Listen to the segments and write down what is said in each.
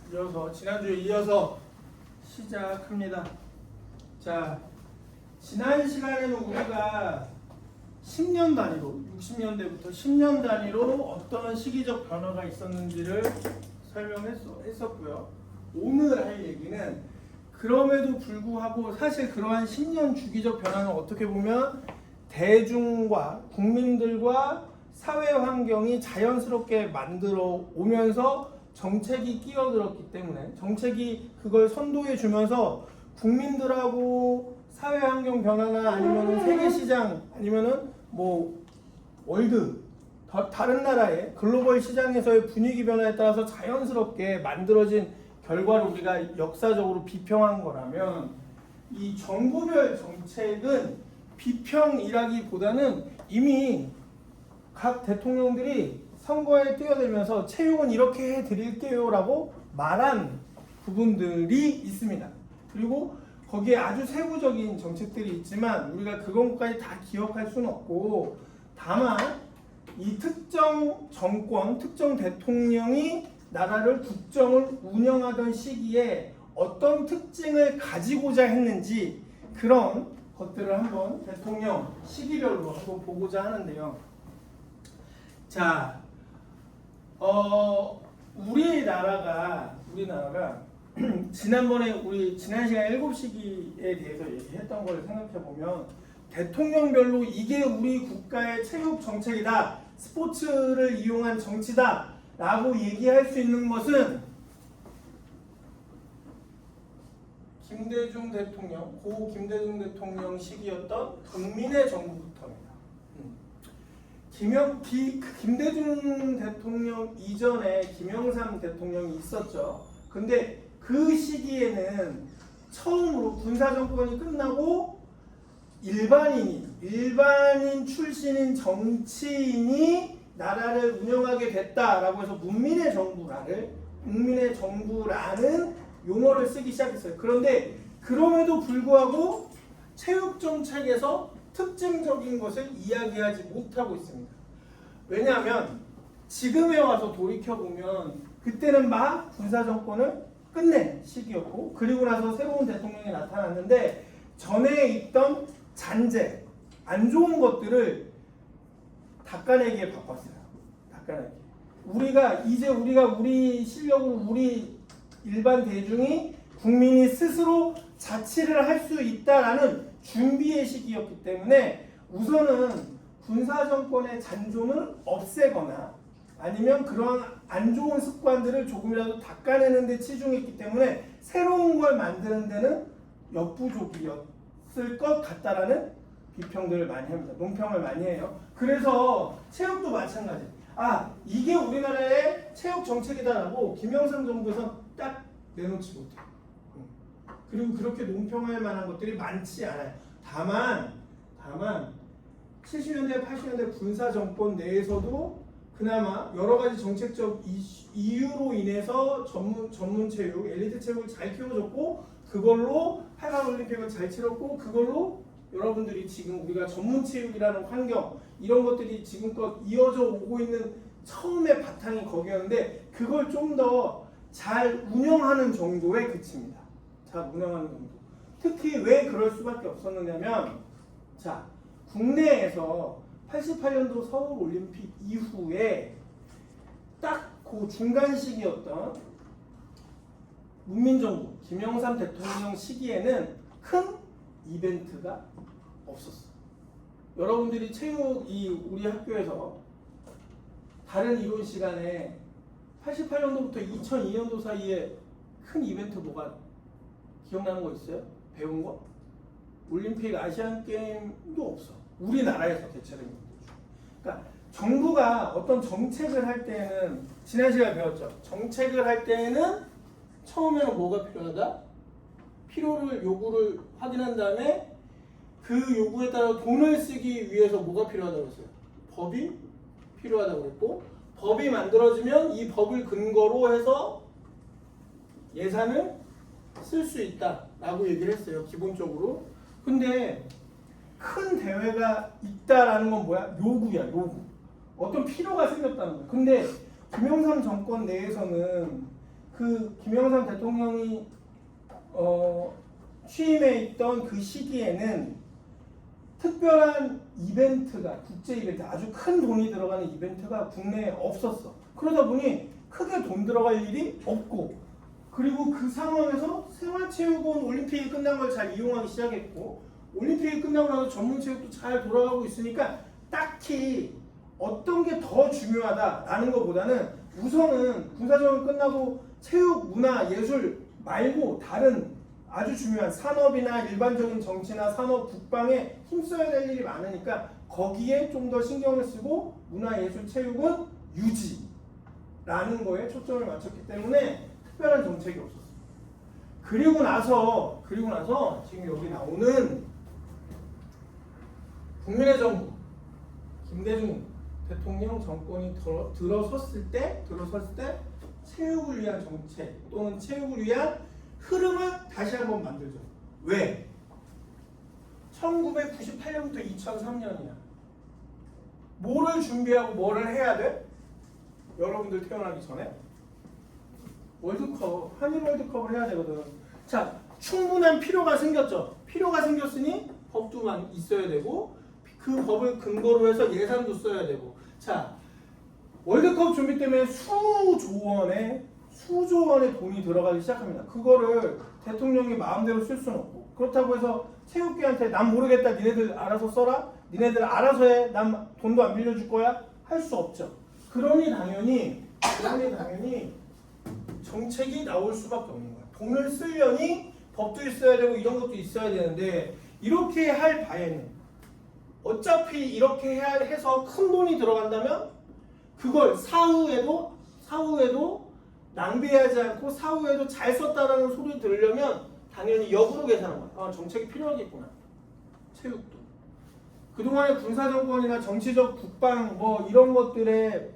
지난주에 이어서 시작합니다. 자, 지난 시간에는 우리가 10년 단위로 60년대부터 10년 단위로 어떤 시기적 변화가 있었는지를 설명했었고요. 오늘 할 얘기는 그럼에도 불구하고 사실 그러한 10년 주기적 변화는 어떻게 보면 대중과 국민들과 사회 환경이 자연스럽게 만들어 오면서 정책이 끼어들었기 때문에 정책이 그걸 선도해 주면서 국민들하고 사회 환경 변화나 아니면 세계 시장 아니면은 뭐 월드 다른 나라의 글로벌 시장에서의 분위기 변화에 따라서 자연스럽게 만들어진 결과를 우리가 역사적으로 비평한 거라면 이 정부별 정책은 비평이라기보다는 이미 각 대통령들이 선거에 뛰어들면서 채용은 이렇게 해드릴게요 라고 말한 부분들이 있습니다. 그리고 거기에 아주 세부적인 정책들이 있지만 우리가 그것까지 다 기억할 수는 없고, 다만 이 특정 정권, 특정 대통령이 나라를 국정을 운영하던 시기에 어떤 특징을 가지고자 했는지 그런 것들을 한번 대통령 시기별로 한번 보고자 하는데요. 자, 우리나라가 지난번에 우리 지난 시간 7시기에 대해서 얘기했던 걸 생각해 보면 대통령별로 이게 우리 국가의 체육 정책이다, 스포츠를 이용한 정치다 라고 얘기할 수 있는 것은 김대중 대통령, 고 김대중 대통령 시기였던 국민의 정부부터입니다. 김대중 대통령 이전에 김영삼 대통령이 있었죠. 근데 그 시기에는 처음으로 군사정권이 끝나고 일반인 출신인 정치인이 나라를 운영하게 됐다라고 해서 국민의 정부라는 용어를 쓰기 시작했어요. 그런데 그럼에도 불구하고 체육정책에서 특징적인 것을 이야기하지 못하고 있습니다. 왜냐하면 지금에 와서 돌이켜보면 그때는 막 군사정권을 끝낸 시기였고, 그리고 나서 새로운 대통령이 나타났는데 전에 있던 잔재, 안 좋은 것들을 닦아내기에 바빴어요. 우리가 우리 실력으로 우리 일반 대중이 국민이 스스로 자치를 할 수 있다라는 준비의 시기였기 때문에 우선은 군사정권의 잔존을 없애거나 아니면 그런 안 좋은 습관들을 조금이라도 닦아내는 데 치중했기 때문에 새로운 걸 만드는 데는 역부족이었을 것 같다라는 비평들을 많이 합니다. 논평을 많이 해요. 그래서 체육도 마찬가지. 이게 우리나라의 체육 정책이다라고 김영삼 정부에서 딱 내놓지 못해요. 그리고 그렇게 논평할 만한 것들이 많지 않아요. 다만 70년대, 80년대 군사정권 내에서도 그나마 여러 가지 정책적 이유로 인해서 전문 체육, 엘리트 체육을 잘 키워줬고, 그걸로 8강 올림픽을 잘 치렀고, 그걸로 여러분들이 지금 우리가 전문 체육이라는 환경, 이런 것들이 지금껏 이어져 오고 있는 처음의 바탕이 거기였는데 그걸 좀 더 잘 운영하는 정도에 그칩니다. 특히 왜 그럴 수밖에 없었느냐면, 자, 국내에서 88년도 서울 올림픽 이후에 딱 그 중간 시기였던 문민정부 김영삼 대통령 시기에는 큰 이벤트가 없었어요. 여러분들이 우리 학교에서 다른 이론 시간에 88년도부터 2002년도 사이에 큰 이벤트 뭐가 기억나는 거 있어요? 배운 거? 올림픽, 아시안 게임도 없어. 우리나라에서 개최된 것들 중. 그러니까 정부가 어떤 정책을 할 때는 지난 시간에 배웠죠. 정책을 할 때는 처음에는 뭐가 필요하다? 요구를 확인한 다음에 그 요구에 따라 돈을 쓰기 위해서 뭐가 필요하다고 했어요? 법이 필요하다고 했고, 법이 만들어지면 이 법을 근거로 해서 예산을 쓸 수 있다라고 얘기를 했어요. 기본적으로. 근데 큰 대회가 있다라는 건 뭐야? 요구야, 요구. 어떤 필요가 생겼다는 거야. 근데 김영삼 정권 내에서는 그 김영삼 대통령이 취임해 있던 그 시기에는 특별한 이벤트가 국제 이벤트 아주 큰 돈이 들어가는 이벤트가 국내에 없었어. 그러다 보니 크게 돈 들어갈 일이 없고 그리고 그 상황에서 생활체육은 올림픽이 끝난 걸 잘 이용하기 시작했고 올림픽이 끝나고 나서 전문체육도 잘 돌아가고 있으니까 딱히 어떤 게 더 중요하다라는 것보다는 우선은 군사정권 끝나고 체육, 문화, 예술 말고 다른 아주 중요한 산업이나 일반적인 정치나 산업, 국방에 힘써야 될 일이 많으니까 거기에 좀 더 신경을 쓰고 문화, 예술, 체육은 유지라는 거에 초점을 맞췄기 때문에 특별한 정책이 없었어요. 그리고 나서 지금 여기 나오는 국민의 정부 김대중 대통령 정권이 들어섰을 때 체육을 위한 정책 또는 체육을 위한 흐름을 다시 한번 만들죠. 왜? 1998년부터 2003년이야. 뭐를 준비하고 뭐를 해야 돼? 여러분들 태어나기 전에 월드컵, 한일 월드컵을 해야 되거든. 자, 충분한 필요가 생겼죠. 필요가 생겼으니 법도 있어야 되고 그 법을 근거로 해서 예산도 써야 되고. 자, 월드컵 준비 때문에 수조 원의 돈이 들어가기 시작합니다. 그거를 대통령이 마음대로 쓸 수는 없고 그렇다고 해서 체육계한테 난 모르겠다 니네들 알아서 써라 니네들 알아서 해 난 돈도 안 빌려줄 거야 할 수 없죠. 그러니 당연히 정책이 나올 수밖에 없는 거야. 돈을 쓰려니 법도 있어야 되고 이런 것도 있어야 되는데 이렇게 할 바에는 어차피 이렇게 해서 큰 돈이 들어간다면 그걸 사후에도 낭비하지 않고 사후에도 잘 썼다라는 소리 들으려면 당연히 역으로 계산한 거야. 정책이 필요하겠구나. 체육도. 그동안의 군사정권이나 정치적 국방 뭐 이런 것들에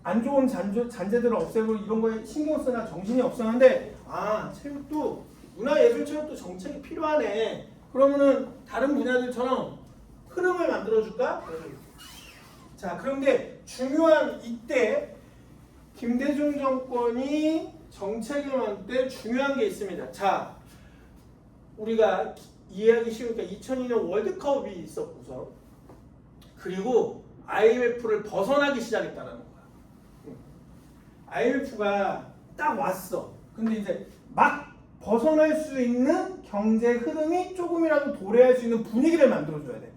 안 좋은 잔재들을 없애고 이런 거에 신경 쓰나 정신이 없었는데 체육도 문화예술체육도 정책이 필요하네. 그러면은 다른 분야들처럼 흐름을 만들어줄까? 자, 그런데 중요한 이때 김대중 정권이 정책을 만들 때 중요한 게 있습니다. 자, 우리가 이해하기 쉬우니까 2002년 월드컵이 있었고서 그리고 IMF를 벗어나기 시작했다는 거야. IMF가 딱 왔어. 근데 이제 막 벗어날 수 있는 경제 흐름이 조금이라도 도래할 수 있는 분위기를 만들어줘야 돼.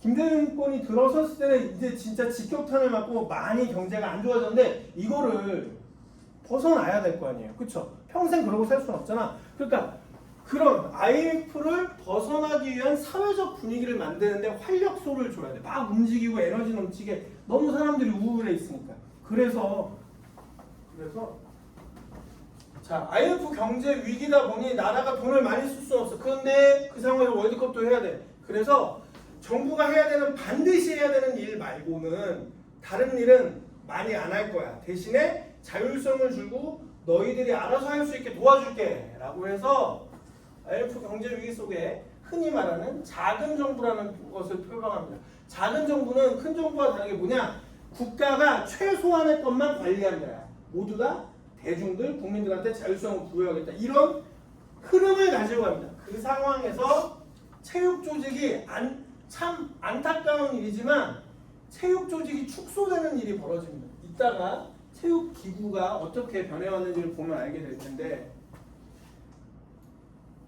김대중 정권이 들어섰을 때는 이제 진짜 직격탄을 맞고 많이 경제가 안 좋아졌는데 이거를 벗어나야 될 거 아니에요. 그쵸? 평생 그러고 살 수는 없잖아. 그러니까 그런 IMF를 벗어나기 위한 사회적 분위기를 만드는데 활력소를 줘야 돼. 막 움직이고 에너지 넘치게 너무 사람들이 우울해 있으니까. 그래서 자, IMF 경제 위기다 보니 나라가 돈을 많이 쓸 수는 없어. 그런데 그 상황에서 월드컵도 해야 돼. 그래서 정부가 해야 되는 반드시 해야 되는 일 말고는 다른 일은 많이 안 할 거야. 대신에 자율성을 주고 너희들이 알아서 할 수 있게 도와줄게 라고 해서 IMF 경제 위기 속에 흔히 말하는 작은 정부라는 것을 표방합니다. 작은 정부는 큰 정부와 다르게 뭐냐? 국가가 최소한의 것만 관리한다. 모두 다 대중들, 국민들한테 자율성을 부여하겠다. 이런 흐름을 가지고 갑니다. 그 상황에서 체육 조직이 참 안타까운 일이지만 체육 조직이 축소되는 일이 벌어집니다. 이따가 체육 기구가 어떻게 변해왔는지를 보면 알게 될 텐데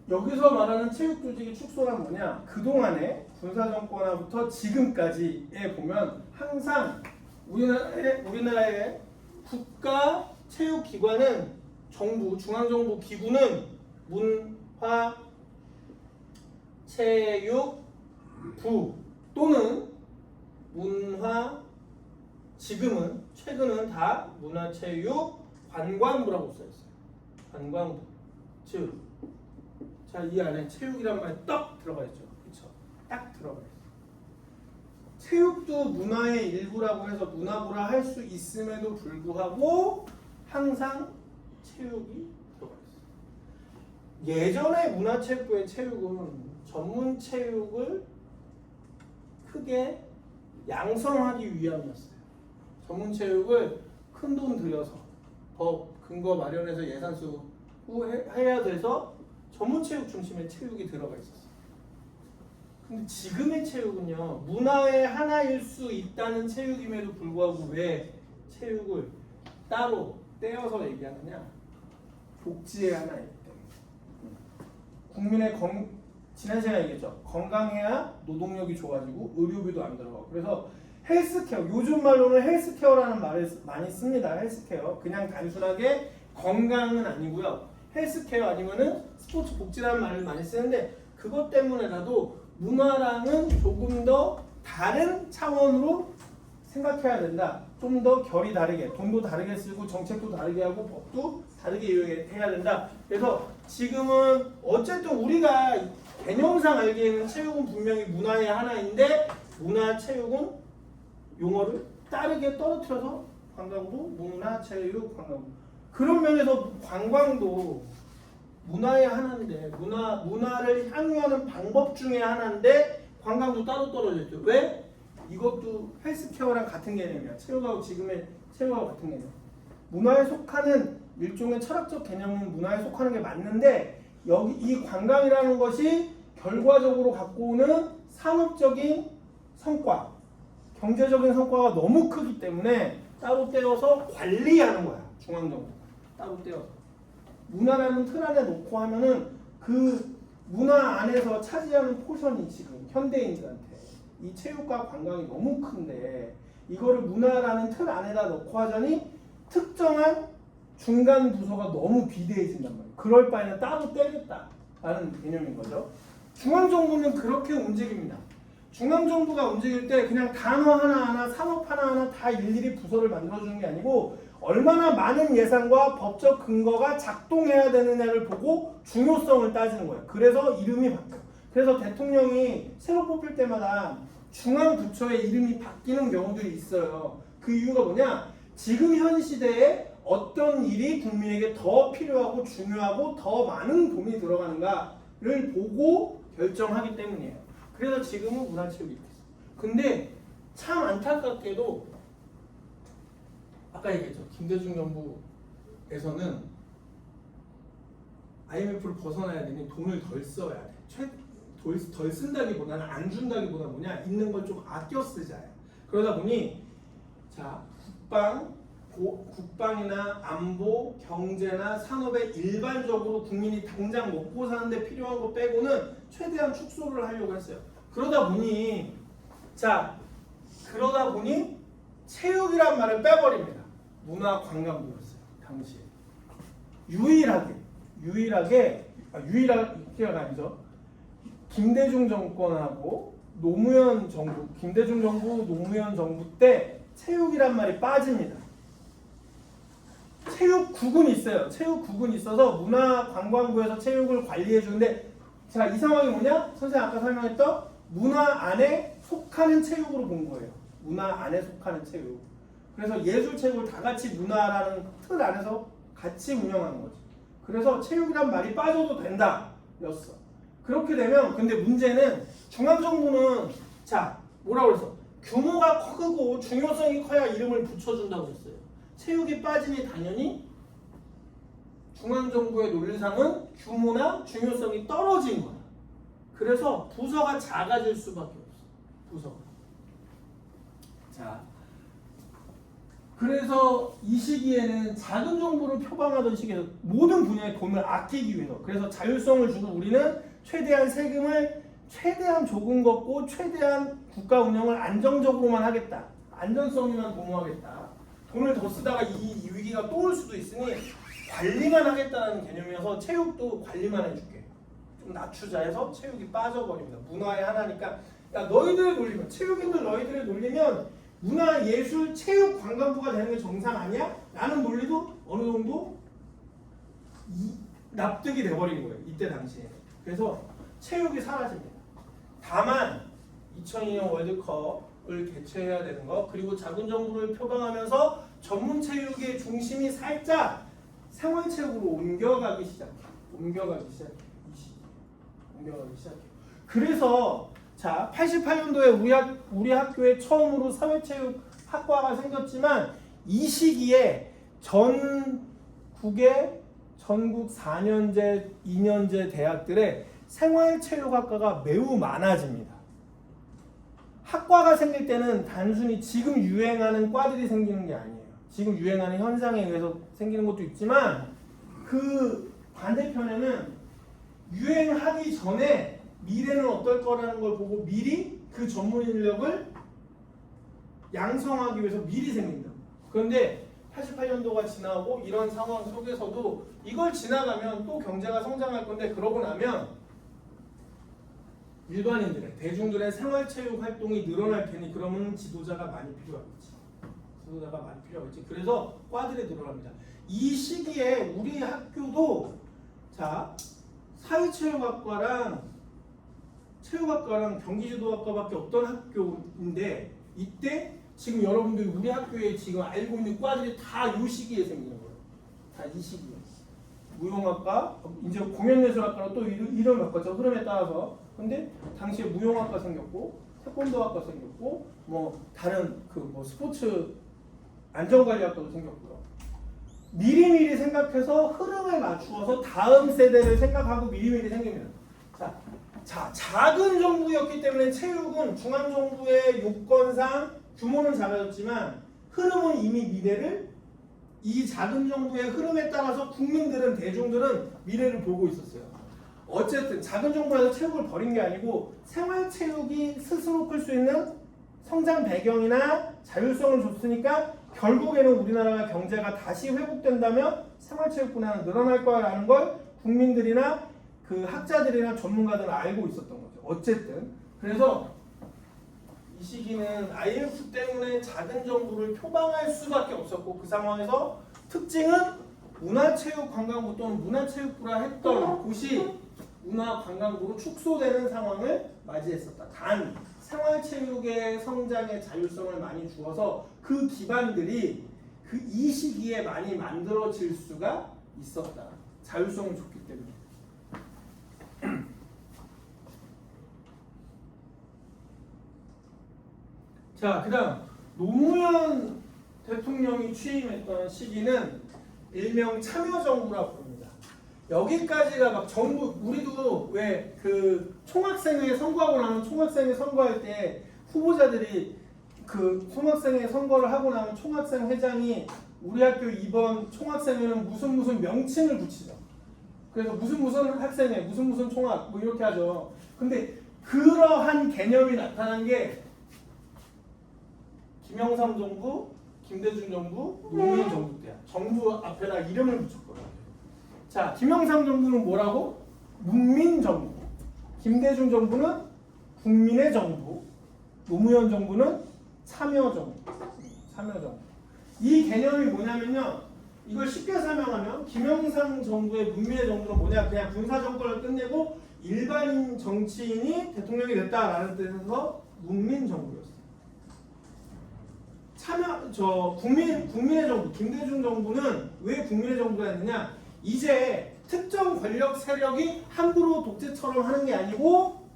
여기서 말하는 체육 조직의 축소란 뭐냐? 그동안에 군사정권화부터 지금까지에 보면 항상 우리나라의 국가 체육기관은 정부, 중앙정부 기구는 문화체육부 또는 최근은 다 문화체육관광부라고 써있어요. 관광부. 즉, 자, 이 안에 체육이란 말이 딱 들어가 있죠. 그렇죠? 딱 들어가 있어요. 체육도 문화의 일부라고 해서 문화부라 할 수 있음에도 불구하고 항상 체육이 들어가 있어요. 예전에 문화체육부의 체육은 전문 체육을 크게 양성하기 위함이었어요. 전문 체육을 큰 돈 들여서 근거 마련해서 예산수 해야 돼서 전문체육 중심의 체육이 들어가 있었어. 근데 지금의 체육은요, 문화의 하나일 수 있다는 체육임에도 불구하고 왜 체육을 따로 떼어서 얘기하느냐? 복지의 하나이기 때문에. 국민의 지난 시간에 얘기했죠. 건강해야 노동력이 좋아지고 의료비도 안 들어가고. 그래서 헬스케어, 요즘 말로는 헬스케어라는 말을 많이 씁니다. 헬스케어. 그냥 단순하게 건강은 아니고요. 헬스케어 아니면은 스포츠 복지라는 말을 많이 쓰는데 그것 때문에라도 문화랑은 조금 더 다른 차원으로 생각해야 된다. 좀 더 결이 다르게, 돈도 다르게 쓰고 정책도 다르게 하고 법도 다르게 해야 된다. 그래서 지금은 어쨌든 우리가 개념상 알기에는 체육은 분명히 문화의 하나인데 문화, 체육은 용어를 다르게 떨어뜨려서 관광부, 문화, 체육, 관광부. 그런 면에서 관광도 문화의 하나인데 문화를 향유하는 방법 중에 하나인데 관광도 따로 떨어져 있죠. 왜? 이것도 헬스케어랑 같은 개념이야. 체육하고 지금의 체육하고 같은 개념. 문화에 속하는 일종의 철학적 개념은 문화에 속하는 게 맞는데 여기 이 관광이라는 것이 결과적으로 갖고 오는 산업적인 성과, 경제적인 성과가 너무 크기 때문에 따로 떼어서 관리하는 거야. 중앙정부 따로 떼어서 문화라는 틀 안에 놓고 하면은 그 문화 안에서 차지하는 포션이 지금 현대인들한테 이 체육과 관광이 너무 큰데 이거를 문화라는 틀 안에다 넣고 하자니 특정한 중간 부서가 너무 비대해진단 말이에요. 그럴 바에는 따로 떼겠다라는 개념인 거죠. 중앙정부는 그렇게 움직입니다. 중앙정부가 움직일 때 그냥 단어 하나하나 산업 하나하나 다 일일이 부서를 만들어주는 게 아니고 얼마나 많은 예산과 법적 근거가 작동해야 되느냐를 보고 중요성을 따지는 거예요. 그래서 이름이 바뀌어요. 그래서 대통령이 새로 뽑힐 때마다 중앙부처의 이름이 바뀌는 경우들이 있어요. 그 이유가 뭐냐? 지금 현 시대에 어떤 일이 국민에게 더 필요하고 중요하고 더 많은 돈이 들어가는가를 보고 결정하기 때문이에요. 그래서 지금은 문화체육이 있어요. 근데 참 안타깝게도 아까 얘기했죠. 김대중 정부에서는 IMF를 벗어나야 되니 돈을 덜 써야 돼. 덜 쓴다기보다는 안 준다기보다 뭐냐? 있는 걸 좀 아껴 쓰자요. 그러다 보니 자 국방이나 안보, 경제나 산업에 일반적으로 국민이 당장 먹고 사는데 필요한 거 빼고는 최대한 축소를 하려고 했어요. 그러다 보니 체육이란 말을 빼버립니다. 문화관광부였어요. 당시에 유일하게가 아니죠. 김대중 정권하고 노무현 정부 때 체육이란 말이 빠집니다. 체육국은 있어요. 체육국은 있어서 문화관광부에서 체육을 관리해 주는데 자, 이 상황이 뭐냐? 선생님 아까 설명했던 문화 안에 속하는 체육으로 본 거예요. 문화 안에 속하는 체육. 그래서 예술체육을 다 같이 문화라는 틀 안에서 같이 운영하는 거지. 그래서 체육이란 말이 빠져도 된다 였어. 그렇게 되면 근데 문제는 중앙정부는 자 뭐라고 그랬어? 규모가 크고 중요성이 커야 이름을 붙여준다고 했어요. 체육이 빠지니 당연히 중앙정부의 논리상은 규모나 중요성이 떨어진 거야. 그래서 부서가 작아질 수밖에 없어. 부서가. 자, 그래서 이 시기에는 작은 정부를 표방하던 시기에서 모든 분야에 돈을 아끼기 위해서 그래서 자율성을 주고 우리는 최대한 세금을 최대한 조금 걷고 최대한 국가 운영을 안정적으로만 하겠다. 안전성이만 도모하겠다. 돈을 더 쓰다가 이 위기가 또 올 수도 있으니 관리만 하겠다는 개념이어서 체육도 관리만 해줄게. 좀 낮추자 해서 체육이 빠져버립니다. 문화의 하나니까 야 너희들을 놀리면 체육인들 너희들을 놀리면 문화, 예술, 체육, 관광부가 되는 게 정상 아니야? 라는 논리도 어느 정도 납득이 돼버린 거예요. 이때 당시에. 그래서 체육이 사라집니다. 다만 2002년 월드컵을 개최해야 되는 거 그리고 작은 정부를 표방하면서 전문 체육의 중심이 살짝 생활체육으로 옮겨가기 시작해요. 그래서 자 88년도에 우리 학교에 처음으로 사회체육 학과가 생겼지만 이 시기에 전 국의 전국 4년제, 2년제 대학들의 생활체육학과가 매우 많아집니다. 학과가 생길 때는 단순히 지금 유행하는 과들이 생기는 게 아니에요. 지금 유행하는 현상에 의해서 생기는 것도 있지만 그 반대편에는 유행하기 전에 미래는 어떨 거라는 걸 보고 미리 그 전문 인력을 양성하기 위해서 미리 생긴다. 그런데 88년도가 지나고 이런 상황 속에서도 이걸 지나가면 또 경제가 성장할 건데 그러고 나면 일반인들의 대중들의 생활체육 활동이 늘어날 테니 그러면 지도자가 많이 필요하겠지. 지도자가 많이 필요하겠지. 그래서 과들이 늘어납니다. 이 시기에 우리 학교도 자 사회체육학과랑 체육학과랑 경기지도학과밖에 없던 학교인데 이때 지금 여러분들이 우리 학교에 지금 알고 있는 과들이 다 이 시기에 생기는 거예요. 다 이 시기에. 무용학과, 이제 공연예술학과로 또 이름을 바꿨죠. 흐름에 따라서. 근데 당시에 무용학과 생겼고, 태권도학과 생겼고, 뭐 다른 그 뭐 스포츠 안전관리학과도 생겼고요. 미리미리 생각해서 흐름에 맞추어서 다음 세대를 생각하고 미리미리 생깁니다. 자, 작은 정부였기 때문에 체육은 중앙정부의 요건상 규모는 작아졌지만 흐름은 이미 미래를 이 작은 정부의 흐름에 따라서 국민들은 대중들은 미래를 보고 있었어요. 어쨌든 작은 정부에서 체육을 버린 게 아니고 생활체육이 스스로 클 수 있는 성장 배경이나 자율성을 줬으니까 결국에는 우리나라가 경제가 다시 회복된다면 생활체육 분야는 늘어날 거라는 걸 국민들이나 그 학자들이나 전문가들은 알고 있었던 거죠. 어쨌든 그래서 이 시기는 IMF 때문에 작은 정부를 표방할 수밖에 없었고 그 상황에서 특징은 문화체육관광부 또는 문화체육부라 했던 곳이 문화관광부로 축소되는 상황을 맞이했었다. 단 생활체육의 성장의 자율성을 많이 주어서 그 기반들이 그 이 시기에 많이 만들어질 수가 있었다. 자율성을 줬기 때문에. 자, 그 다음 노무현 대통령이 취임했던 시기는 일명 참여정부라고 부릅니다. 여기까지가 막 정부, 우리도 왜 그 총학생회 선거하고 나면 총학생회 선거할 때 후보자들이 그 총학생회 선거를 하고 나면 총학생 회장이 우리 학교 이번 총학생회는 무슨 명칭을 붙이죠. 그래서 무슨 학생회, 무슨 총학 뭐 이렇게 하죠. 근데 그러한 개념이 나타난 게 김영삼 정부, 김대중 정부, 노무현 정부 때야. 정부 앞에다 이름을 붙였거든요. 자, 김영삼 정부는 뭐라고? 문민정부. 김대중 정부는 국민의 정부. 노무현 정부는 참여정부. 참여정부. 이 개념이 뭐냐면요. 이걸 쉽게 설명하면 김영삼 정부의 문민의 정부는 뭐냐? 그냥 군사정권을 끝내고 일반인 정치인이 대통령이 됐다라는 뜻에서 문민정부였어요. 국민의 정부, 김대중 정부는 왜 국민의 정부가 했느냐? 이제 특정 권력 세력이 함부로 독재처럼 하는 게 아니고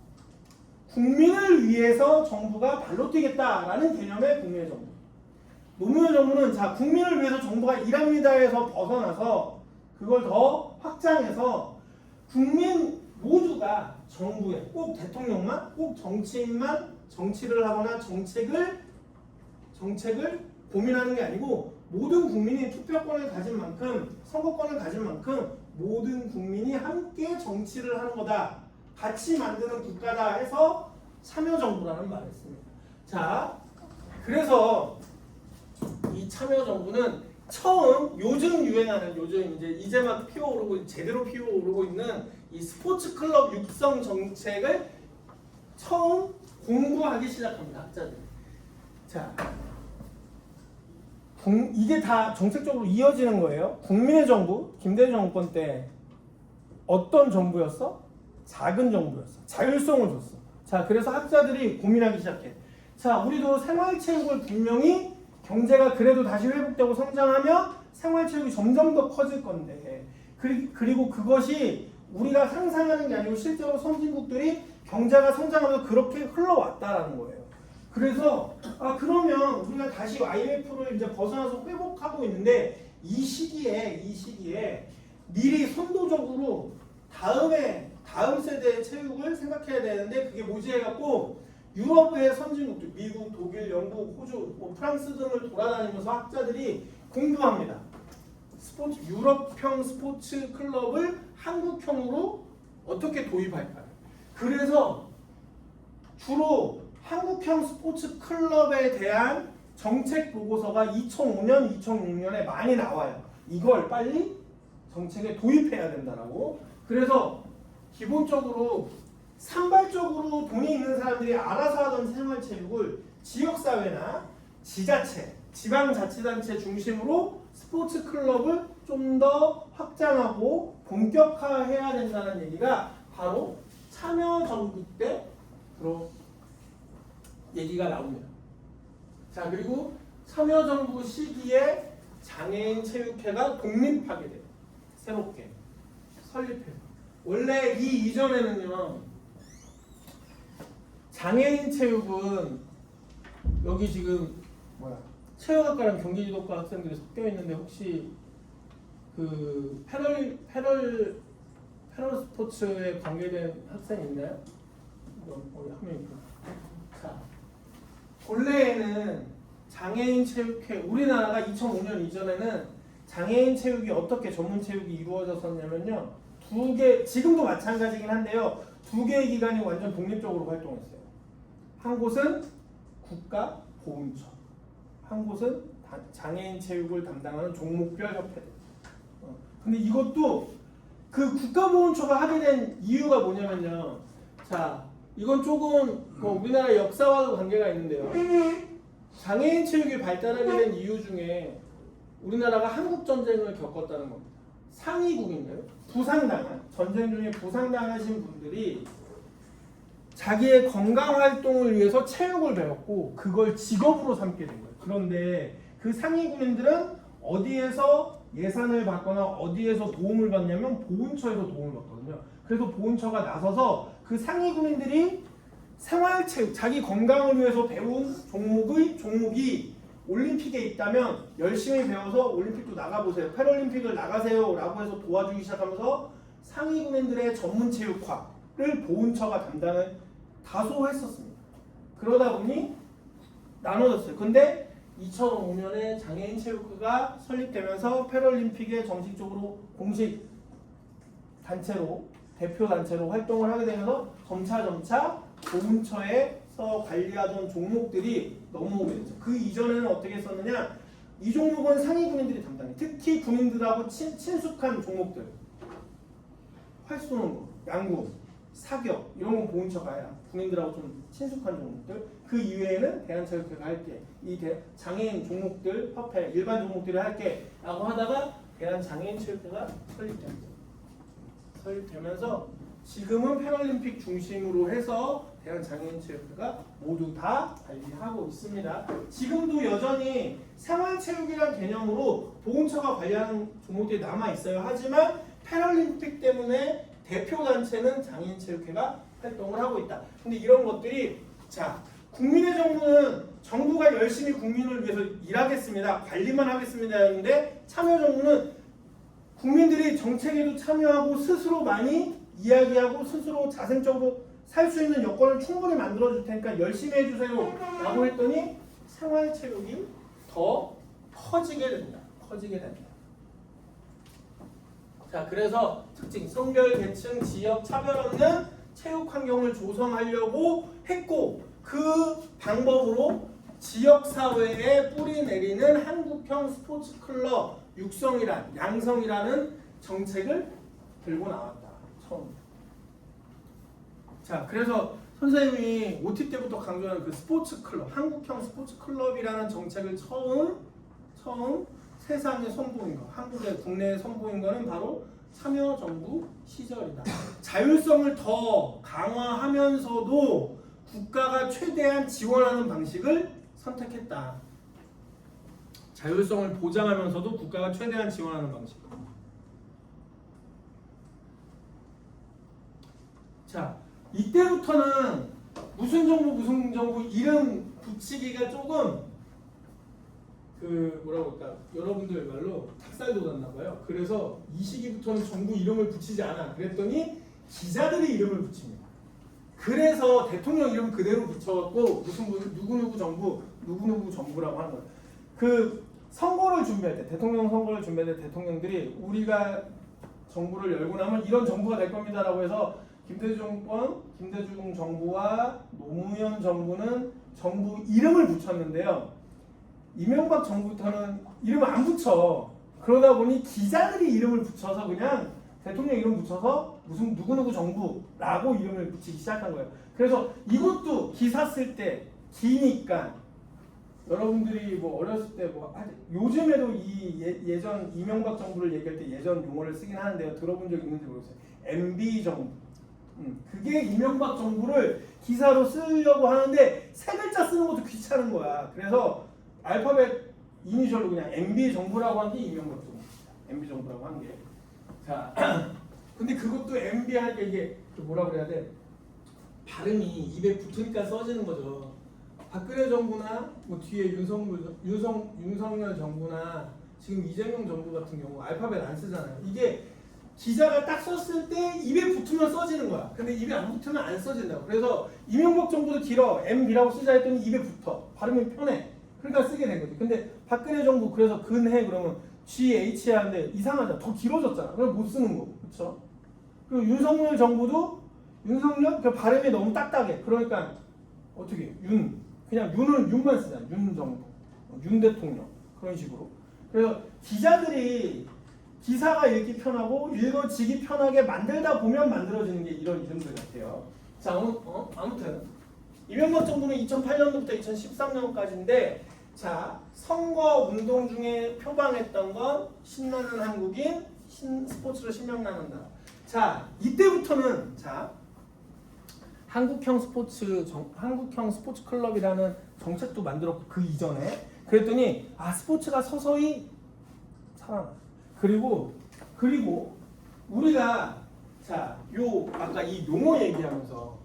국민을 위해서 정부가 발로 뛰겠다라는 개념의 국민의 정부. 노무현 정부는 자 국민을 위해서 정부가 일합니다에서 벗어나서 그걸 더 확장해서 국민 모두가 정부에 꼭 대통령만, 꼭 정치인만 정치를 하거나 정책을 고민하는 게 아니고 모든 국민이 투표권을 가진 만큼 선거권을 가진 만큼 모든 국민이 함께 정치를 하는 거다. 같이 만드는 국가다 해서 참여정부라는 말을 했습니다. 자, 그래서 이 참여정부는 처음 요즘 유행하는 요즘 이제 막 피어오르고 제대로 피어오르고 있는 이 스포츠 클럽 육성 정책을 처음 공부하기 시작합니다. 학자들. 자. 이게 다 정책적으로 이어지는 거예요. 국민의 정부, 김대중 정권 때 어떤 정부였어? 작은 정부였어. 자율성을 줬어. 자, 그래서 학자들이 고민하기 시작해. 자, 우리도 생활체육을 분명히 경제가 그래도 다시 회복되고 성장하면 생활체육이 점점 더 커질 건데 그리고 그것이 우리가 상상하는 게 아니고 실제로 선진국들이 경제가 성장하면서 그렇게 흘러왔다라는 거예요. 그래서 그러면 우리가 다시 IMF를 이제 벗어나서 회복하고 있는데 이 시기에 미리 선도적으로 다음 세대의 체육을 생각해야 되는데 그게 뭐지 해갖고 유럽의 선진국들 미국, 독일, 영국, 호주, 프랑스 등을 돌아다니면서 학자들이 공부합니다. 유럽형 스포츠 클럽을 한국형으로 어떻게 도입할까? 그래서 주로 한국형 스포츠 클럽에 대한 정책 보고서가 2005년, 2006년에 많이 나와요. 이걸 빨리 정책에 도입해야 된다라고. 그래서 기본적으로 산발적으로 돈이 있는 사람들이 알아서 하던 생활체육을 지역사회나 지자체, 지방자치단체 중심으로 스포츠 클럽을 좀 더 확장하고 본격화해야 된다는 얘기가 바로 참여정부 때 얘기가 나옵니다. 자, 그리고 참여정부 시기에 장애인 체육회가 독립하게 돼요. 새롭게 설립해요. 원래 이 이전에는요, 장애인 체육은 여기 지금 체육학과랑 경기지도과 학생들이 섞여 있는데 혹시 그 패럴 스포츠에 관계된 학생이 있나요? 한명 있고. 자, 본래에는 장애인 체육회, 우리나라가 2005년 이전에는 장애인 체육이 어떻게 전문 체육이 이루어졌었냐면요, 지금도 마찬가지긴 한데요, 두 개의 기관이 완전 독립적으로 활동했어요. 한 곳은 국가보훈처, 한 곳은 장애인 체육을 담당하는 종목별 협회들. 근데 이것도 그 국가보훈처가 하게 된 이유가 뭐냐면요, 자, 이건 조금 우리나라 역사와도 관계가 있는데요. 장애인 체육이 발달하게 된 이유 중에 우리나라가 한국전쟁을 겪었다는 겁니다. 상위국인가요? 전쟁 중에 부상당하신 분들이 자기의 건강활동을 위해서 체육을 배웠고 그걸 직업으로 삼게 된 거예요. 그런데 그 상위국민들은 어디에서 예산을 받거나 어디에서 도움을 받냐면 보훈처에서 도움을 받거든요. 그래서 보훈처가 나서서 그 상위국민들이 생활체육, 자기 건강을 위해서 배운 종목이 올림픽에 있다면 열심히 배워서 올림픽도 나가보세요, 패럴림픽을 나가세요 라고 해서 도와주기 시작하면서 상위국민들의 전문체육화를 보훈처가 담당을 다소 했었습니다. 그러다 보니 나눠졌어요. 근데 2005년에 장애인 체육회가 설립되면서 패럴림픽에 정식적으로 공식 단체로, 대표 단체로 활동을 하게 되면서 점차 보훈처에서 관리하던 종목들이 넘어오게 됐죠. 그 이전에는 어떻게 했었느냐, 이 종목은 상위 군인들이 담당해. 특히 군인들하고 친숙한 종목들, 활 쏘는 거, 양궁, 사격 이런 건 보훈처가 해요. 군인들하고 좀 친숙한 종목들. 그 이외에는 대한체육회가 할게, 이 장애인 종목들 협회, 일반 종목들이 할게 라고 하다가 대한장애인체육회가 설립되면서 지금은 패럴림픽 중심으로 해서 대한장애인체육회가 모두 다 관리하고 있습니다. 지금도 여전히 생활체육이라는 개념으로 보훈처가 관리하는 종목들이 남아있어요. 하지만 패럴림픽 때문에 대표단체는 장애인체육회가 활동을 하고 있다. 근데 이런 것들이, 자, 국민의 정부는 정부가 열심히 국민을 위해서 일하겠습니다, 관리만 하겠습니다 했는데, 참여정부는 국민들이 정책에도 참여하고 스스로 많이 이야기하고 스스로 자생적으로 살 수 있는 여건을 충분히 만들어줄 테니까 열심히 해주세요 라고 했더니 생활체육이 더 커지게 됩니다. 자, 그래서 특징, 성별, 계층, 지역 차별 없는 체육 환경을 조성하려고 했고, 그 방법으로 지역사회에 뿌리 내리는 한국형 스포츠 클럽 양성이라는 정책을 들고 나왔다. 처음. 자, 그래서 선생님이 OT 때부터 강조하는 그 스포츠 클럽, 한국형 스포츠 클럽이라는 정책을 처음 세상에 선보인 거, 국내에 선보인 거는 바로 참여정부 시절이다. 자율성을 더 강화하면서도 국가가 최대한 지원하는 방식을 선택했다. 자율성을 보장하면서도 국가가 최대한 지원하는 방식. 자, 이때부터는 무슨 정부 이름 붙이기가 조금 그 뭐라고 할까 여러분들 말로 닭살 돋았나 봐요. 그래서 이 시기부터는 정부 이름을 붙이지 않아. 그랬더니 기자들이 이름을 붙입니다. 그래서 대통령 이름 그대로 붙여갖고 무슨 누구누구 정부 누구누구 정부라고 하는 거예요. 그 선거를 준비할 때 대통령 선거를 준비할 때 대통령들이 우리가 정부를 열고 나면 이런 정부가 될 겁니다라고 해서 김대중 정부와 노무현 정부는 정부 이름을 붙였는데요. 이명박 정부부터는 이름을 안 붙여. 그러다 보니 기자들이 이름을 붙여서 그냥 대통령 이름 붙여서 무슨 누구누구 정부라고 이름을 붙이기 시작한 거예요. 그래서 이것도 기사 쓸 때 기니까 여러분들이 뭐 어렸을 때 뭐 요즘에도 이 예전 이명박 정부를 얘기할 때 예전 용어를 쓰긴 하는데요. 들어본 적 있는지 모르겠어요. MB 정부. 그게 이명박 정부를 기사로 쓰려고 하는데 세 글자 쓰는 것도 귀찮은 거야. 그래서 알파벳 이니셜로 그냥 MB 정부라고 한 게 이명박 정부입니다. MB 정부라고 한 게. 자, 근데 그것도 MB 하니까 이게 뭐라 그래야 돼? 발음이 입에 붙으니까 써지는 거죠. 박근혜 정부나 뭐 뒤에 윤석열 정부나 지금 이재명 정부 같은 경우 알파벳 안 쓰잖아요. 이게 기자가 딱 썼을 때 입에 붙으면 써지는 거야. 근데 입에 안 붙으면 안 써진다고. 그래서 이명박 정부도 길어. MB라고 쓰자 했더니 입에 붙어. 발음이 편해. 그러니까 쓰게 된 거지. 근데 박근혜 정부 그래서 근해 그러면 GH 하는데 이상하잖아. 더 길어졌잖아. 그럼 못 쓰는 거고. 그렇죠? 그리고 윤석열 정부도 윤석열 그 발음이 너무 딱딱해. 그러니까 어떻게 그냥 윤만 쓰잖아. 윤 정부, 윤 대통령 그런 식으로. 그래서 기자들이 기사가 읽기 편하고 읽어지기 편하게 만들다 보면 만들어지는 게 이런 이름들 같아요. 자, 아무튼 이명박 정부는 2008년도부터 2013년까지인데 자, 선거 운동 중에 표방했던 건 신나는 한국인, 스포츠로 신명나는다. 자, 이때부터는 자 한국형 스포츠 클럽이라는 정책도 만들었고 그 이전에 그랬더니 스포츠가 서서히 살아나. 그리고 우리가 아까 이 용어 얘기하면서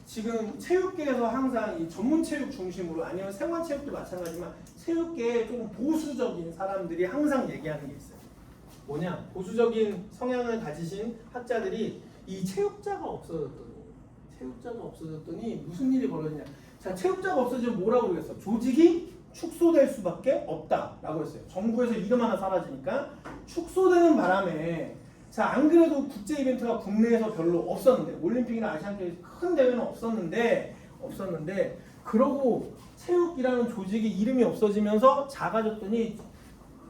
지금 체육계에서 항상 이 전문 체육 중심으로 아니면 생활 체육도 마찬가지지만 체육계에 좀 보수적인 사람들이 항상 얘기하는 게 있어요. 뭐냐? 보수적인 성향을 가지신 학자들이 이 체육자가 없어졌더니 무슨 일이 벌어지냐? 자, 체육자가 없어지면 뭐라고 그랬어? 조직이 축소될 수밖에 없다라고 했어요. 정부에서 이름 하나 사라지니까 축소되는 바람에 자, 안 그래도 국제 이벤트가 국내에서 별로 없었는데 올림픽이나 아시안게임 큰 대회는 없었는데 그러고 체육이라는 조직이 이름이 없어지면서 작아졌더니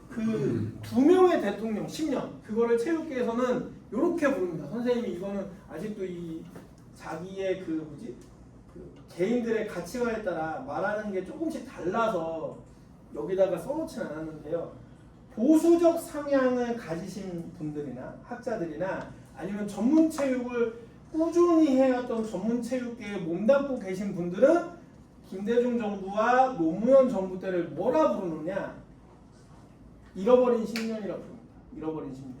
그 두 명의 대통령 10년 그거를 체육계에서는 이렇게 부릅니다. 선생님이 이거는 아직도 이 자기의 그 개인들의 가치관에 따라 말하는 게 조금씩 달라서 여기다가 써놓지는 않았는데요. 보수적 성향을 가지신 분들이나 학자들이나 아니면 전문 체육을 꾸준히 해왔던 전문 체육계에 몸담고 계신 분들은 김대중 정부와 노무현 정부 때를 뭐라 부르느냐? 잃어버린 10년이라고 부릅니다. 잃어버린 10년.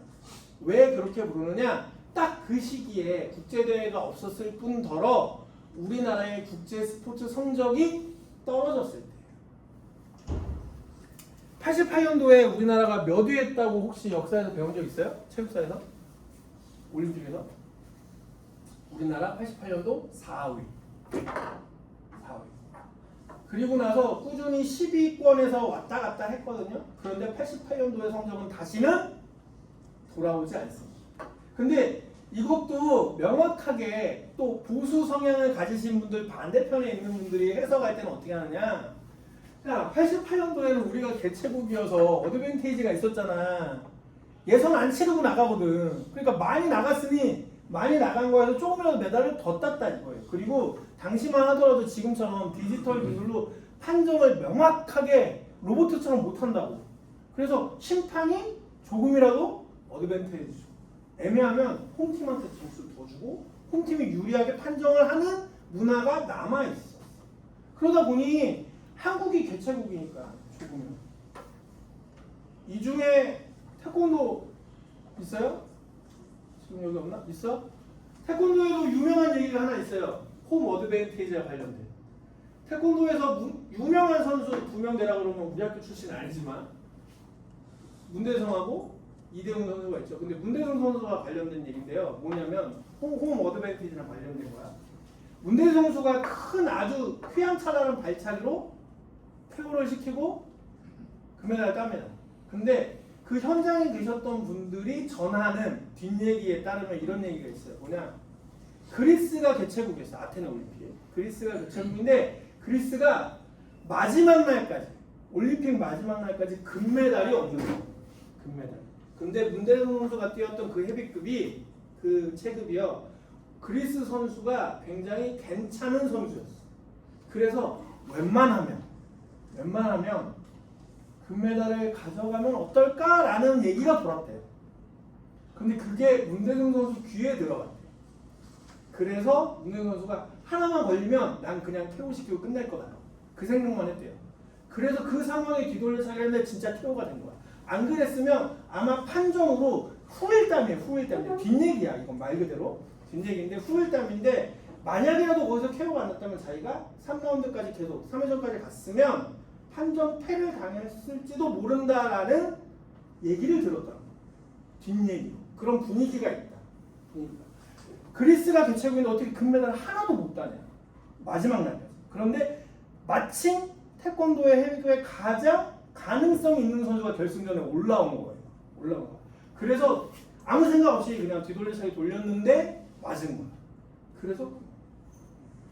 왜 그렇게 부르느냐? 딱 그 시기에 국제대회가 없었을 뿐더러 우리나라의 국제 스포츠 성적이 떨어졌을 때예요. 88년도에 우리나라가 몇 위 했다고 혹시 역사에서 배운 적 있어요? 체육사에서? 올림픽에서? 우리나라 88년도 4위. 그리고 나서 꾸준히 10위권에서 왔다 갔다 했거든요. 그런데 88년도의 성적은 다시는 돌아오지 않습니다. 근데 이것도 명확하게 또 보수 성향을 가지신 분들 반대편에 있는 분들이 해석할 때는 어떻게 하느냐? 야, 88년도에는 우리가 개최국이어서 어드밴테이지가 있었잖아. 예선 안 치르고 나가거든. 그러니까 많이 나갔으니 많이 나간 거에서 조금이라도 메달을 더 땄다 이거예요. 그리고 당시만 하더라도 지금처럼 디지털 기술로 판정을 명확하게 로봇처럼 못한다고. 그래서 심판이 조금이라도 어드밴테이지 주고 애매하면 홈팀한테 점수를 더 주고 홈팀이 유리하게 판정을 하는 문화가 남아있어. 그러다 보니 한국이 개최국이니까 조금은 이 중에 태권도 있어요? 지금 여기 없나? 있어? 태권도에도 유명한 얘기가 하나 있어요. 홈 어드밴테이지와 관련된. 태권도에서 유명한 선수 2명 되라 그러면 우리 학교 출신은 아니지만 문대성하고 이대훈 선수가 있죠. 근데 문대성 선수와 관련된 얘기인데요. 뭐냐면 홈 어드밴티지랑 관련된 거야. 문대성 선수가 큰 아주 휘황찬란한 발차기로 KO를 시키고 금메달을 땁니다. 근데 그 현장에 계셨던 분들이 전하는 뒷얘기에 따르면 이런 얘기가 있어요. 뭐냐? 그리스가 개최국이었어. 아테네 올림픽. 그리스가 개최국인데 그리스가 마지막 날까지 올림픽 마지막 날까지 금메달이 없는 거예요. 금메달. 근데 문대성 선수가 뛰었던 그 헤비급이 그 체급이요. 그리스 선수가 굉장히 괜찮은 선수였어. 그래서 웬만하면 금메달을 가져가면 어떨까라는 얘기가 돌았대요. 근데 그게 문대성 선수 귀에 들어갔대요. 그래서 문대성 선수가 하나만 걸리면 난 그냥 KO시키고 끝날 거다. 그 생각만 했대요. 그래서 그 상황에 뒤돌려차기를 했는데 진짜 KO가 된 거야. 안 그랬으면 아마 판정으로 후일담이에요. 뒷얘기야. 이건 말 그대로 뒷얘기인데 후일담인데 만약이라도 거기서 KO가 안 났다면 자기가 3라운드까지 계속 3회전까지 갔으면 판정 패를 당했을지도 모른다라는 얘기를 들었다. 뒷얘기로. 그런 분위기가 있다. 그리스가 개최국인데 어떻게 금메달 하나도 못 따냐. 마지막 날까지. 그런데 마침 태권도의 헤비급에 가장 가능성 있는 선수가 결승전에 올라온 거예요. 그래서 아무 생각 없이 그냥 뒤돌려차기 돌렸는데 맞은 거야. 그래서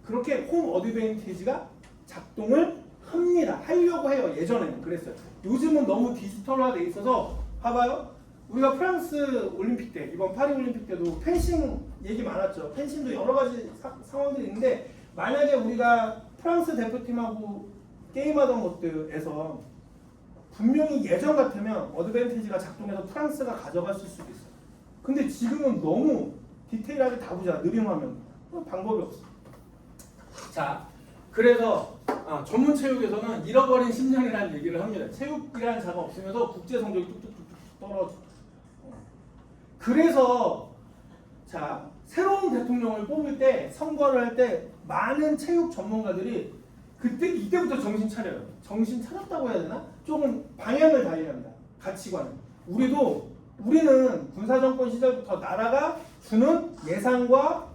그렇게 홈 어드밴티지가 작동을 합니다. 하려고 해요. 예전에는 그랬어요. 요즘은 너무 디지털화돼 있어서 봐봐요. 우리가 프랑스 올림픽 때 이번 파리 올림픽 때도 펜싱 얘기 많았죠. 펜싱도 여러 가지 상황들이 있는데 만약에 우리가 프랑스 대표팀하고 게임하던 것들에서 분명히 예전 같으면 어드밴티지가 작동해서 프랑스가 가져갔을 수도 있어요. 근데 지금은 너무 디테일하게 다 보자. 느린 화면. 방법이 없어. 자, 그래서 전문 체육에서는 잃어버린 10년이라는 얘기를 합니다. 체육이라는 자가 없으면서 국제 성적이 뚝뚝뚝뚝 떨어져. 그래서 자, 새로운 대통령을 뽑을 때 선거를 할 때 많은 체육 전문가들이 이때부터 정신 차려요. 정신 차렸다고 해야 되나? 조금 방향을 다해야 합니다. 가치관을. 우리는 군사정권 시절부터 나라가 주는 예산과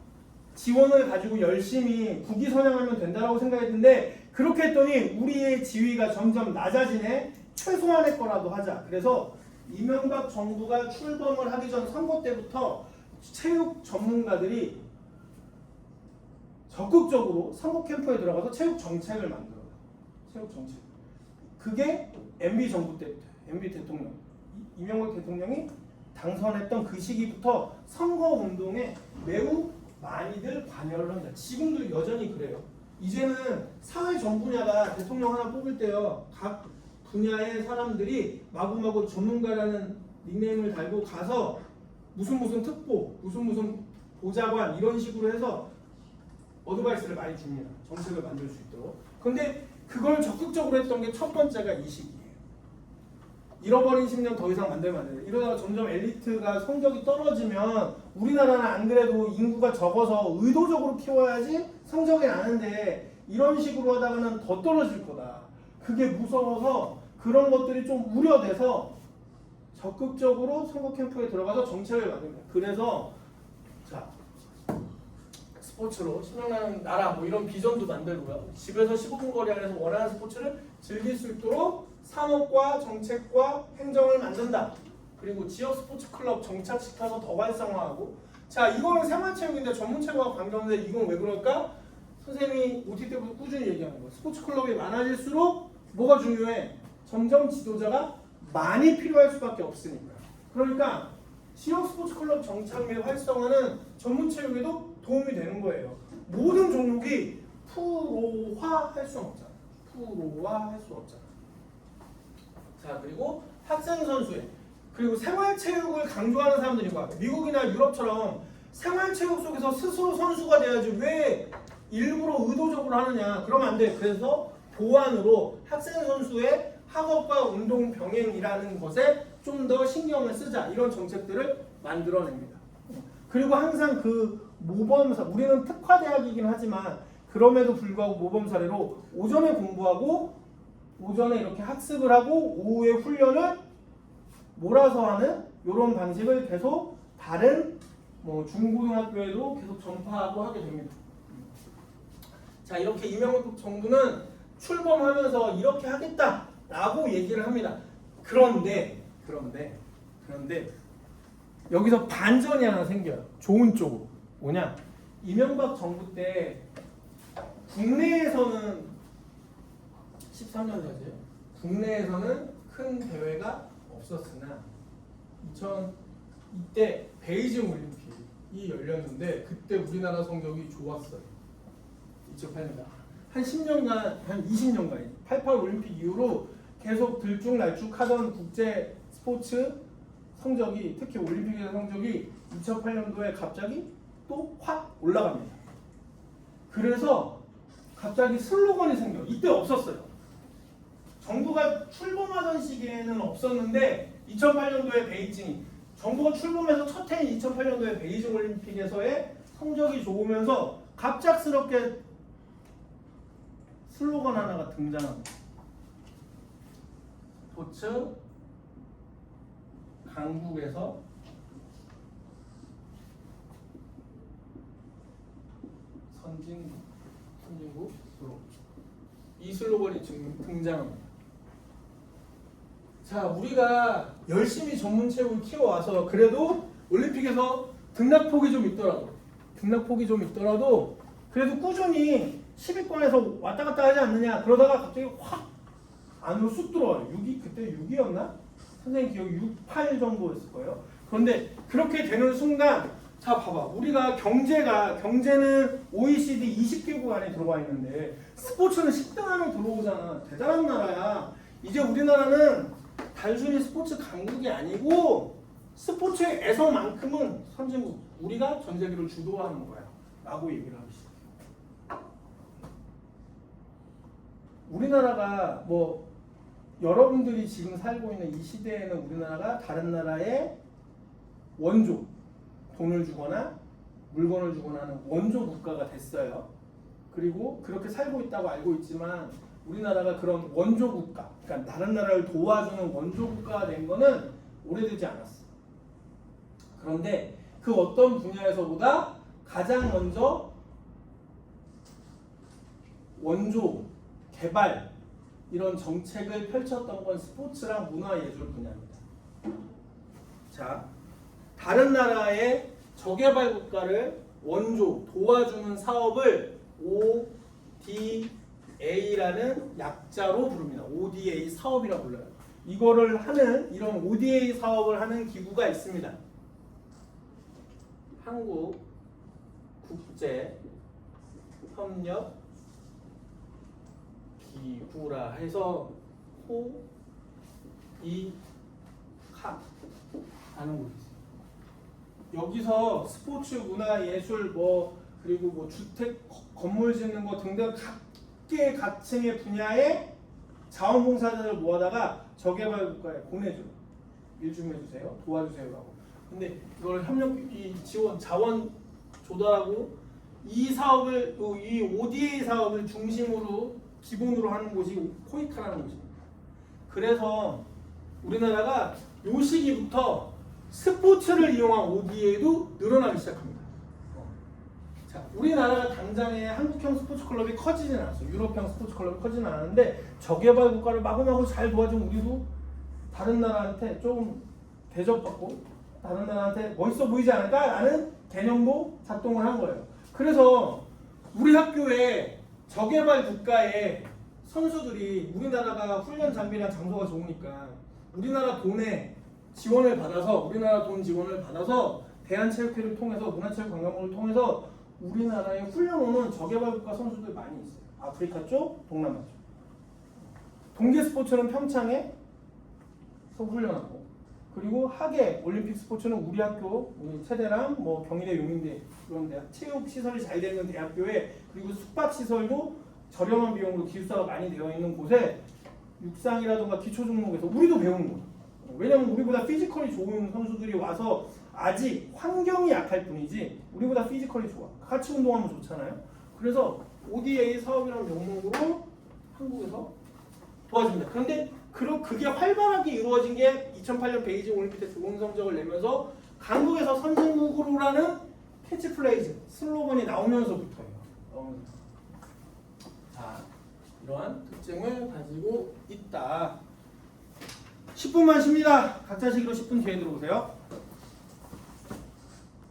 지원을 가지고 열심히 국위 선양하면 된다고 생각했는데 그렇게 했더니 우리의 지위가 점점 낮아지네. 최소한의 거라도 하자. 그래서 이명박 정부가 출범을 하기 전 선거 때부터 체육 전문가들이 적극적으로 선거 캠프에 들어가서 체육 정책을 만들어요. 체육 정책. 그게 MB 정부 때부터 MB 대통령 이명박 대통령이 당선했던 그 시기부터 선거 운동에 매우 많이들 관여를 합니다. 지금도 여전히 그래요. 이제는 사회 전 분야가 대통령 하나 뽑을 때요. 각 분야의 사람들이 마구마구 전문가라는 닉네임을 달고 가서 무슨 특보, 무슨 보좌관 이런 식으로 해서 어드바이스를 많이 줍니다. 정책을 만들 수 있도록. 근데 그걸 적극적으로 했던 게 첫 번째가 이 시기예요. 잃어버린 10년 더 이상 만들면 안 돼요. 이러다가 점점 엘리트가 성적이 떨어지면 우리나라는 안 그래도 인구가 적어서 의도적으로 키워야지 성적이 나는데 이런 식으로 하다가는 더 떨어질 거다. 그게 무서워서 그런 것들이 좀 우려돼서 적극적으로 선거 캠프에 들어가서 정책을 만듭니다. 그래서 자 스포츠로 신명나는 나라 뭐 이런 비전도 만들고요. 집에서 15분 거리 안에서 원하는 스포츠를 즐길 수 있도록 산업과 정책과 행정을 만든다. 그리고 지역 스포츠 클럽 정착시켜서 더 활성화하고. 자, 이거는 생활체육인데 전문체육과 관계없는데 이건 왜 그럴까? 선생님이 OT 때부터 꾸준히 얘기하는 거예요. 스포츠 클럽이 많아질수록 뭐가 중요해? 점점 지도자가 많이 필요할 수밖에 없으니까. 그러니까 지역 스포츠 클럽 정착 및 활성화는 전문체육에도 도움이 되는 거예요. 모든 종목이 프로화할 수는 없잖아. 프로화할 수 없잖아. 자, 그리고 학생 선수회 그리고 생활체육을 강조하는 사람들이 있고 미국이나 유럽처럼 생활체육 속에서 스스로 선수가 돼야지 왜 일부러 의도적으로 하느냐. 그러면 안 돼. 그래서 보완으로 학생 선수의 학업과 운동 병행이라는 것에 좀 더 신경을 쓰자. 이런 정책들을 만들어냅니다. 그리고 항상 그 모범사 우리는 특화대학이긴 하지만 그럼에도 불구하고 모범 사례로 오전에 공부하고 오전에 이렇게 학습을 하고 오후에 훈련을 몰아서 하는 이런 방식을 계속 다른 뭐 중고등학교에도 계속 전파하고 하게 됩니다. 자, 이렇게 이명박 정부는 출범하면서 이렇게 하겠다라고 얘기를 합니다. 그런데 여기서 반전이 하나 생겨요. 좋은 쪽으로. 뭐냐? 이명박 정부 때 국내에서는 13년까지요. 국내에서는 큰 대회가 없었으나 이때 베이징 올림픽이 열렸는데 그때 우리나라 성적이 좋았어요. 2008년간 한 10년간, 한 20년간 88 올림픽 이후로 계속 들쭉날쭉하던 국제 스포츠 성적이, 특히 올림픽에서 성적이 2008년도에 갑자기 또 확 올라갑니다. 그래서 갑자기 슬로건이 생겨. 이때 없었어요. 정부가 출범하던 시기에는 없었는데 2008년도에 베이징, 정부가 출범해서 첫 해인 2008년도에 베이징 올림픽에서의 성적이 좋으면서 갑작스럽게 슬로건 하나가 등장합니다. 스포츠 강국에서 선진국으로, 이 슬로건이 지금 등장합니다. 자, 우리가 열심히 전문 체육을 키워와서 그래도 올림픽에서 등락폭이 좀 있더라도 그래도 꾸준히 10위권에서 왔다 갔다 하지 않느냐. 그러다가 갑자기 확 안으로 쑥 들어와요. 그때 6위였나? 선생님 기억이 6, 8 정도였을 거예요. 그런데 그렇게 되는 순간, 자 봐봐, 우리가 경제는 OECD 20개국 안에 들어와 있는데 스포츠는 10등 안에 들어오잖아. 대단한 나라야. 이제 우리나라는 단순히 스포츠 강국이 아니고 스포츠에서만큼은 선진국, 우리가 전 세계를 주도하는 거야 라고 얘기를 하고 있어요. 우리나라가 뭐 여러분들이 지금 살고 있는 이 시대에는 우리나라가 다른 나라의 원조, 돈을 주거나 물건을 주거나 하는 원조 국가가 됐어요. 그리고 그렇게 살고 있다고 알고 있지만 우리나라가 그런 원조 국가, 그러니까 다른 나라를 도와주는 원조 국가가 된 거는 오래되지 않았어. 그런데 그 어떤 분야에서보다 가장 먼저 원조, 개발, 이런 정책을 펼쳤던 건 스포츠랑 문화예술 분야입니다. 자, 다른 나라의 저개발 국가를 원조, 도와주는 사업을 ODA라는 약자로 부릅니다. ODA 사업이라고 불러요. 이거를 하는, 이런 ODA 사업을 하는 기구가 있습니다. 한국 국제 협력 기구라 해서 하는 곳이 있어요. 여기서 스포츠, 문화, 예술, 그리고 뭐 주택, 건물 짓는 거 등등 각계 각층의 분야의 자원봉사자들을 모아다가 저개발 국가에 보내줘요. 일 좀 해주세요, 도와주세요라고. 근데 이걸 지원, 자원 조달하고 이 사업을, 이 ODA 사업을 중심으로 기본으로 하는 곳이 코이카라는 곳입니다. 그래서 우리나라가 요 시기부터 스포츠를 이용한 ODA도 늘어나기 시작합니다. 자, 우리나라가 당장에 한국형 스포츠 클럽이 커지진 않았어요. 유럽형 스포츠 클럽이 커지진 않았는데 저개발 국가를 마구마구 잘 도와준 우리도 다른 나라한테 조금 대접받고 다른 나라한테 멋있어 보이지 않을까라는 개념도 작동을 한 거예요. 그래서 우리 학교에 저개발 국가의 선수들이, 우리나라가 훈련 장비랑 장소가 좋으니까 우리나라 돈에 지원을 받아서, 우리나라 돈 지원을 받아서 대한체육회를 통해서, 문화체육관광부를 통해서 우리나라에 훈련 오는 저개발 국가 선수들 많이 있어요. 아프리카 쪽, 동남아 쪽. 동계 스포츠는 평창에서 훈련하고, 그리고 하계 올림픽 스포츠는 우리 학교, 우리 체대랑 뭐 경희대, 용인대 그런 대학, 체육 시설이 잘 되는 대학교에, 그리고 숙박 시설도 저렴한 비용으로 기숙사가 많이 되어 있는 곳에 육상이라든가 기초 종목에서 우리도 배우는 거예요. 왜냐면 우리보다 피지컬이 좋은 선수들이 와서, 아직 환경이 약할 뿐이지 우리보다 피지컬이 좋아. 같이 운동하면 좋잖아요. 그래서 ODA 사업이라는 명목으로 한국에서 도와줍니다. 그런데 그게 활발하게 이루어진 게 2008년 베이징 올림픽 때 좋은 성적을 내면서 강국에서 선진국으로라는 캐치프레이즈, 슬로건이 나오면서부터예요. 자, 이러한 특징을 가지고 있다. 10분만 쉽니다. 각자 시기로 10분 뒤에 들어오세요.